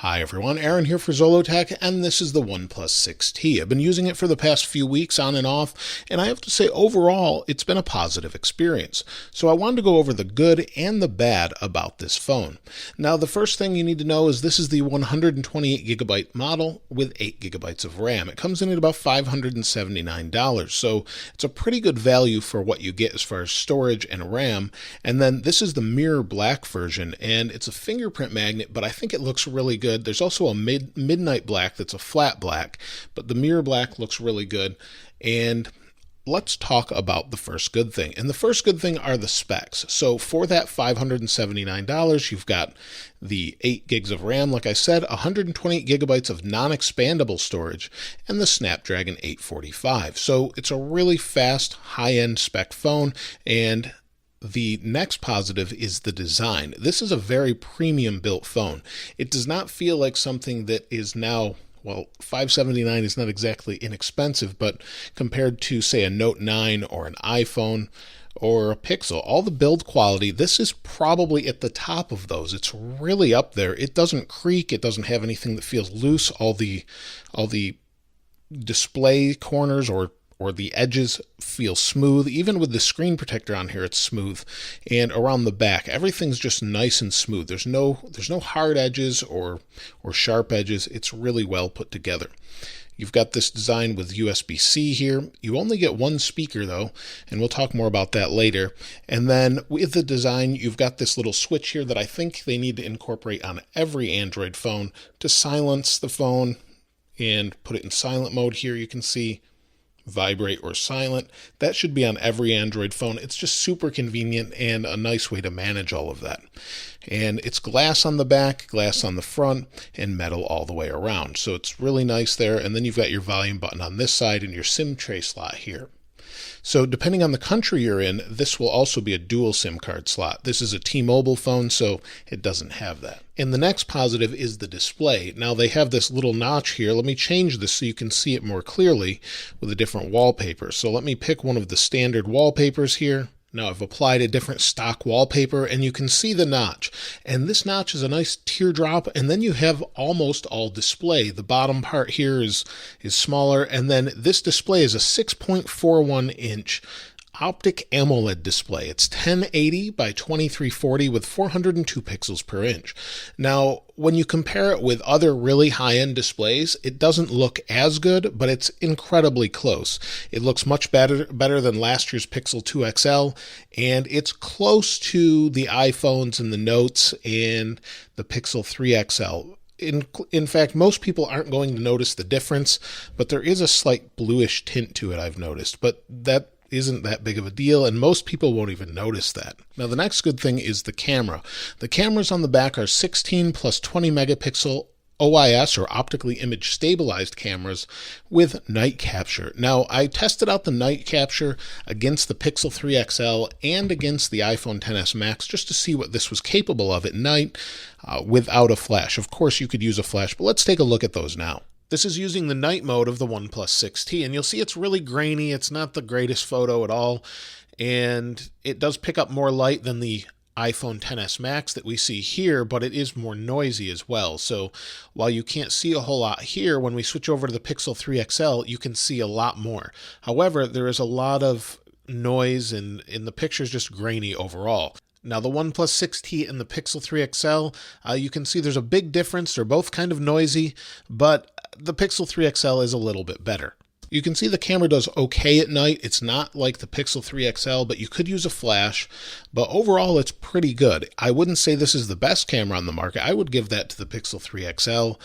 Hi everyone, Aaron here for Zollotech, and this is the OnePlus 6T. I've been using it for the past few weeks on and off, and I have to say overall it's been a positive experience. So I wanted to go over the good and the bad about this phone. Now the first thing you need to know is this is the 128GB model with 8GB of RAM. It comes in at about $579, so it's a pretty good value for what you get as far as storage and RAM. And then this is the mirror black version, and it's a fingerprint magnet, but I think it looks really good. There's also a midnight black that's a flat black, but the mirror black looks really good. And let's talk about the first good thing. And the first good thing are the specs. So for that $579, you've got the 8 gigs of RAM, like I said, 128 gigabytes of non-expandable storage, and the Snapdragon 845. So it's a really fast, high-end spec phone. And the next positive is the design. This is a very premium built phone. It does not feel like something that is now, well, $579 is not exactly inexpensive, but compared to, say, a Note 9 or an iPhone or a Pixel, all the build quality, this is probably at the top of those. It's really up there. It doesn't creak. It doesn't have anything that feels loose. All the display corners or the edges feel smooth. Even with the screen protector on here, it's smooth. And around the back, everything's just nice and smooth. There's no hard edges or sharp edges. It's really well put together. You've got this design with USB-C here. You only get one speaker though, and we'll talk more about that later. And then with the design, you've got this little switch here that I think they need to incorporate on every Android phone to silence the phone and put it in silent mode here. You can see vibrate or silent. That should be on every Android phone. It's just super convenient and a nice way to manage all of that. And it's glass on the back, glass on the front, and metal all the way around. So it's really nice there. And then you've got your volume button on this side and your SIM tray slot here. So depending on the country you're in, this will also be a dual SIM card slot. This is a T-Mobile phone, so it doesn't have that. And the next positive is the display. Now they have this little notch here. Let me change this so you can see it more clearly with a different wallpaper. So let me pick one of the standard wallpapers here. Now I've applied a different stock wallpaper and you can see the notch. And this notch is a nice teardrop, and then you have almost all display. The bottom part here is smaller, and then this display is a 6.41 inch optic AMOLED display. It's 1080 by 2340 with 402 pixels per inch. Now, when you compare it with other really high-end displays, it doesn't look as good, but it's incredibly close. It looks much better than last year's Pixel 2 XL, and it's close to the iPhones and the Notes and the Pixel 3 XL. In fact, most people aren't going to notice the difference, but there is a slight bluish tint to it, I've noticed. But that isn't that big of a deal, and most people won't even notice that. Now the next good thing is the camera. The cameras on the back are 16 plus 20 megapixel OIS or optically image stabilized cameras with night capture. Now I tested out the night capture against the Pixel 3 XL and against the iPhone XS Max just to see what this was capable of at night without a flash. Of course you could use a flash, but let's take a look at those now. This is using the night mode of the OnePlus 6T, and you'll see it's really grainy. It's not the greatest photo at all, and it does pick up more light than the iPhone XS Max that we see here, but it is more noisy as well. So while you can't see a whole lot here, when we switch over to the Pixel 3 XL, you can see a lot more. However, there is a lot of noise, and the picture is just grainy overall. Now the OnePlus 6T and the Pixel 3 XL, you can see there's a big difference. They're both kind of noisy, but the Pixel 3 XL is a little bit better. You can see the camera does okay at night. It's not like the Pixel 3 XL, but you could use a flash. But overall, it's pretty good. I wouldn't say this is the best camera on the market. I would give that to the Pixel 3 XL,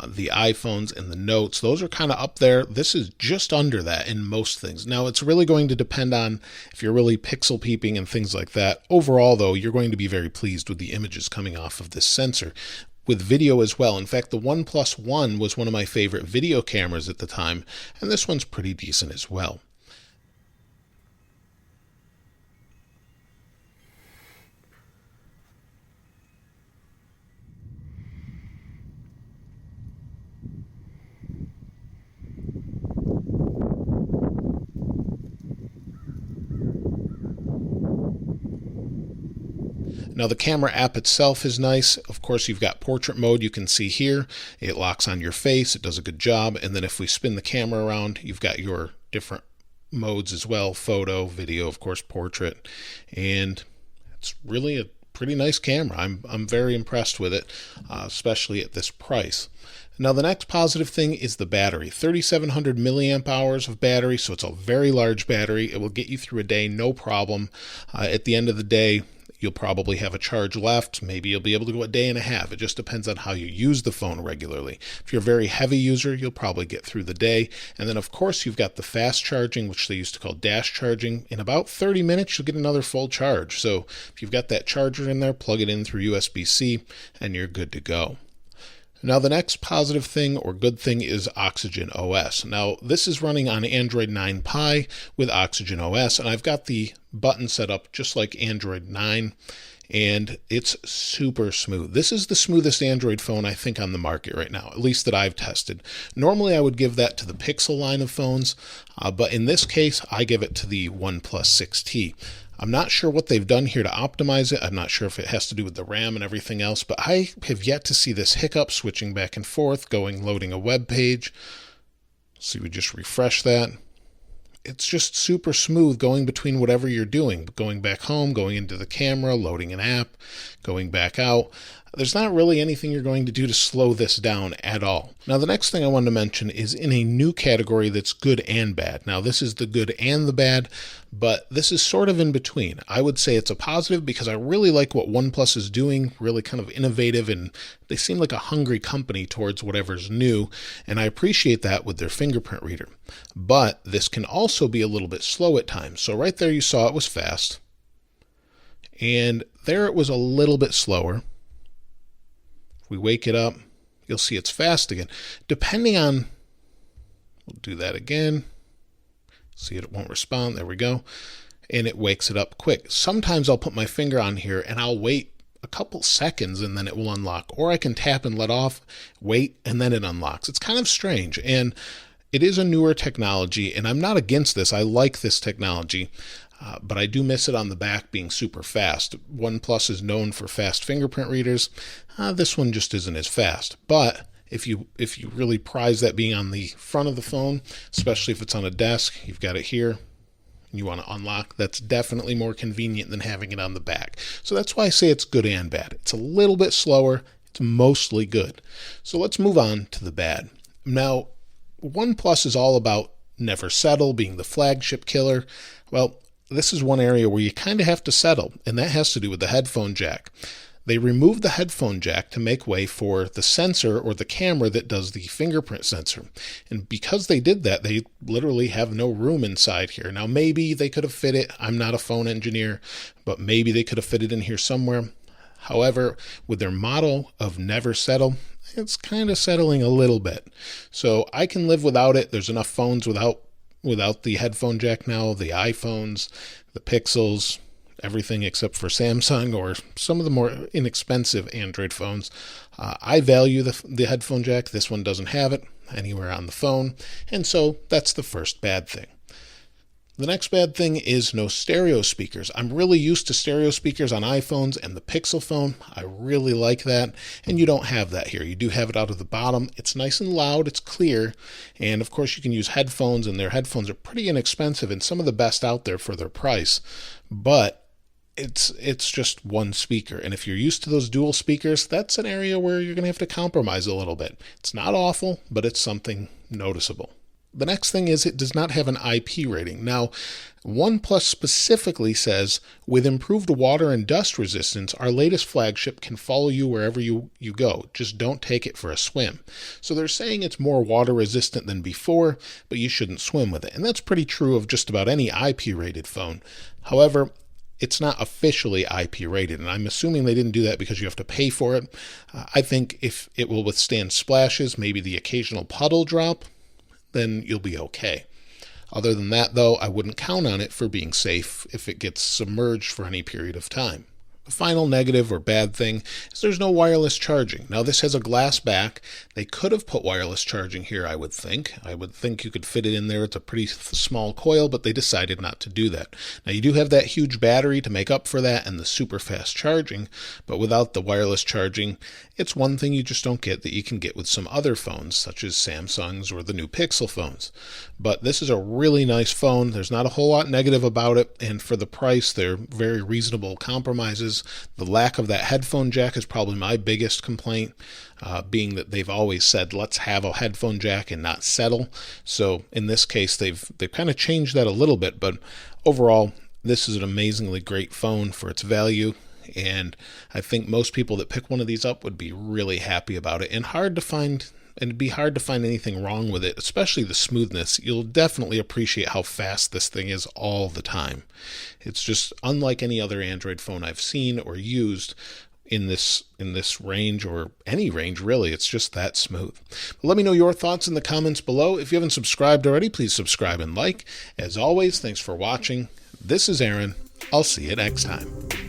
the iPhones, and the Notes. Those are kind of up there. This is just under that in most things. Now, it's really going to depend on if you're really pixel peeping and things like that. Overall, though, you're going to be very pleased with the images coming off of this sensor. With video as well. In fact, the OnePlus One was one of my favorite video cameras at the time, and this one's pretty decent as well. Now the camera app itself is nice. Of course, you've got portrait mode, you can see here. It locks on your face, it does a good job. And then if we spin the camera around, you've got your different modes as well, photo, video, of course, portrait. And it's really a pretty nice camera. I'm very impressed with it, especially at this price. Now the next positive thing is the battery. 3,700 milliamp hours of battery, so it's a very large battery. It will get you through a day, no problem. At the end of the day, you'll probably have a charge left. Maybe you'll be able to go a day and a half. It just depends on how you use the phone regularly. If you're a very heavy user, you'll probably get through the day. And then of course you've got the fast charging, which they used to call dash charging. In about 30 minutes, you'll get another full charge. So if you've got that charger in there, plug it in through USB-C and you're good to go. Now the next positive thing or good thing is Oxygen OS. Now this is running on Android 9 Pie with Oxygen OS, and I've got the button set up just like Android 9, and it's super smooth. This is the smoothest Android phone I think on the market right now, at least that I've tested. Normally I would give that to the Pixel line of phones, but in this case I give it to the OnePlus 6T. I'm not sure what they've done here to optimize it. I'm not sure if it has to do with the RAM and everything else, but I have yet to see this hiccup switching back and forth, loading a web page. So we just refresh that. It's just super smooth going between whatever you're doing, going back home, going into the camera, loading an app, going back out. There's not really anything you're going to do to slow this down at all. Now the next thing I wanted to mention is in a new category that's good and bad. Now this is the good and the bad, but this is sort of in between. I would say it's a positive because I really like what OnePlus is doing, really kind of innovative, and they seem like a hungry company towards whatever's new, and I appreciate that with their fingerprint reader. But this can also be a little bit slow at times. So right there you saw it was fast, and there it was a little bit slower. We wake it up, you'll see it's fast again. Depending on, we'll do that again. See it won't respond, there we go. And it wakes it up quick. Sometimes I'll put my finger on here and I'll wait a couple seconds and then it will unlock. Or I can tap and let off, wait, and then it unlocks. It's kind of strange. And it is a newer technology, and I'm not against this. I like this technology. But I do miss it on the back being super fast. OnePlus is known for fast fingerprint readers. This one just isn't as fast. But if you really prize that being on the front of the phone, especially if it's on a desk, you've got it here, and you want to unlock, that's definitely more convenient than having it on the back. So that's why I say it's good and bad. It's a little bit slower. It's mostly good. So let's move on to the bad. Now, OnePlus is all about never settle, being the flagship killer. Well, this is one area where you kind of have to settle, and that has to do with the headphone jack. They removed the headphone jack to make way for the sensor or the camera that does the fingerprint sensor. And because they did that, they literally have no room inside here. Now, maybe they could have fit it. I'm not a phone engineer, but maybe they could have fit it in here somewhere. However, with their model of never settle, it's kind of settling a little bit. So I can live without it. There's enough phones without the headphone jack now, the iPhones, the Pixels, everything except for Samsung or some of the more inexpensive Android phones. I value the headphone jack. This one doesn't have it anywhere on the phone, and so that's the first bad thing. The next bad thing is no stereo speakers. I'm really used to stereo speakers on iPhones and the Pixel phone. I really like that, and you don't have that here. You do have it out of the bottom. It's nice and loud, it's clear, and of course you can use headphones, and their headphones are pretty inexpensive and some of the best out there for their price, but it's just one speaker, and if you're used to those dual speakers, that's an area where you're going to have to compromise a little bit. It's not awful, but it's something noticeable. The next thing is it does not have an IP rating. Now, OnePlus specifically says, with improved water and dust resistance, our latest flagship can follow you wherever you go. Just don't take it for a swim. So they're saying it's more water resistant than before, but you shouldn't swim with it. And that's pretty true of just about any IP rated phone. However, it's not officially IP rated, and I'm assuming they didn't do that because you have to pay for it. I think if it will withstand splashes, maybe the occasional puddle drop, then you'll be okay. Other than that, though, I wouldn't count on it for being safe if it gets submerged for any period of time. final negative or bad thing is there's no wireless charging. Now this has a glass back. They could have put wireless charging here, I would think. I would think you could fit it in there. It's a pretty small coil, but they decided not to do that. Now you do have that huge battery to make up for that and the super fast charging, but without the wireless charging, it's one thing you just don't get that you can get with some other phones, such as Samsung's or the new Pixel phones. But this is a really nice phone. There's not a whole lot negative about it, and for the price, they're very reasonable compromises. The lack of that headphone jack is probably my biggest complaint, being that they've always said, let's have a headphone jack and not settle. So in this case, they've kind of changed that a little bit, but overall, this is an amazingly great phone for its value. And I think most people that pick one of these up would be really happy about it, and it'd be hard to find anything wrong with it, especially the smoothness. You'll definitely appreciate how fast this thing is all the time. It's just unlike any other Android phone I've seen or used in this range, or any range really. It's just that smooth. But let me know your thoughts in the comments below. If you haven't subscribed already, please subscribe and like. As always, thanks for watching. This is Aaron. I'll see you next time.